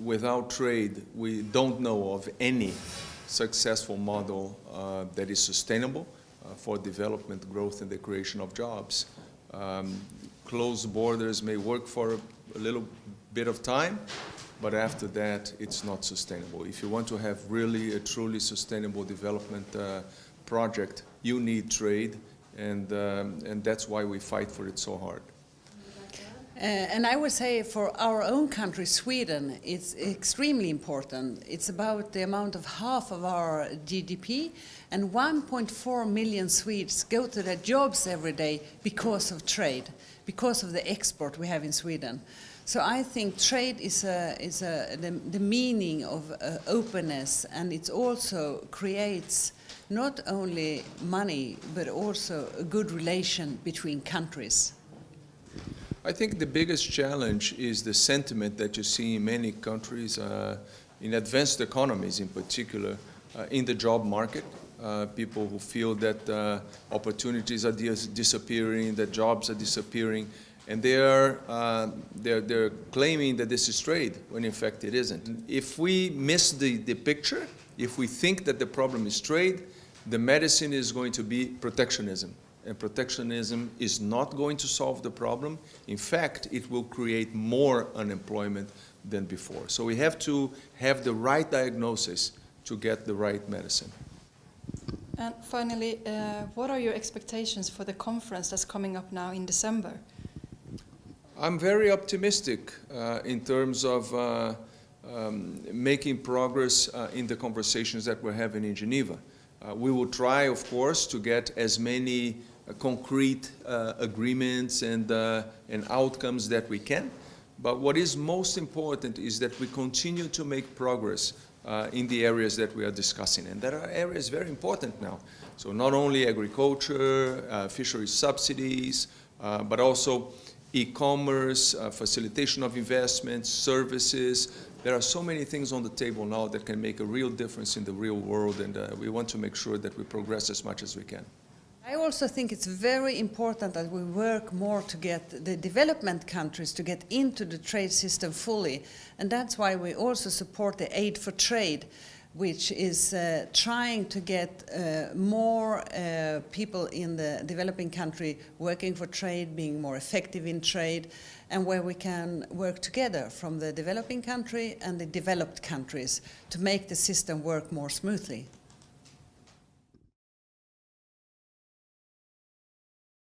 without trade, we don't know of any successful model that is sustainable for development, growth, and the creation of jobs. Closed borders may work for a little bit of time, but after that, it's not sustainable. If you want to have really a truly sustainable development project, you need trade, and that's why we fight for it so hard. And I would say for our own country, Sweden, it's extremely important. It's about the amount of half of our GDP, and 1.4 million Swedes go to their jobs every day because of trade, because of the export we have in Sweden. So I think trade is the meaning of openness, and it also creates not only money, but also a good relation between countries. I think the biggest challenge is the sentiment that you see in many countries, in advanced economies in particular, in the job market. People who feel that opportunities are disappearing, that jobs are disappearing, and they're claiming that this is trade, when in fact it isn't. If we miss the picture, if we think that the problem is trade, the medicine is going to be protectionism. And protectionism is not going to solve the problem. In fact, it will create more unemployment than before. So we have to have the right diagnosis to get the right medicine. And finally, what are your expectations for the conference that's coming up now in December? I'm very optimistic in terms of making progress in the conversations that we're having in Geneva. We will try, of course, to get as many concrete agreements and outcomes that we can. But what is most important is that we continue to make progress in the areas that we are discussing. And there are areas very important now. So not only agriculture, fisheries subsidies, but also e-commerce, facilitation of investments, services. There are so many things on the table now that can make a real difference in the real world, and we want to make sure that we progress as much as we can. I also think it's very important that we work more to get the development countries to get into the trade system fully, and that's why we also support the Aid for Trade, which is trying to get more people in the developing country working for trade, being more effective in trade, and where we can work together from the developing country and the developed countries to make the system work more smoothly.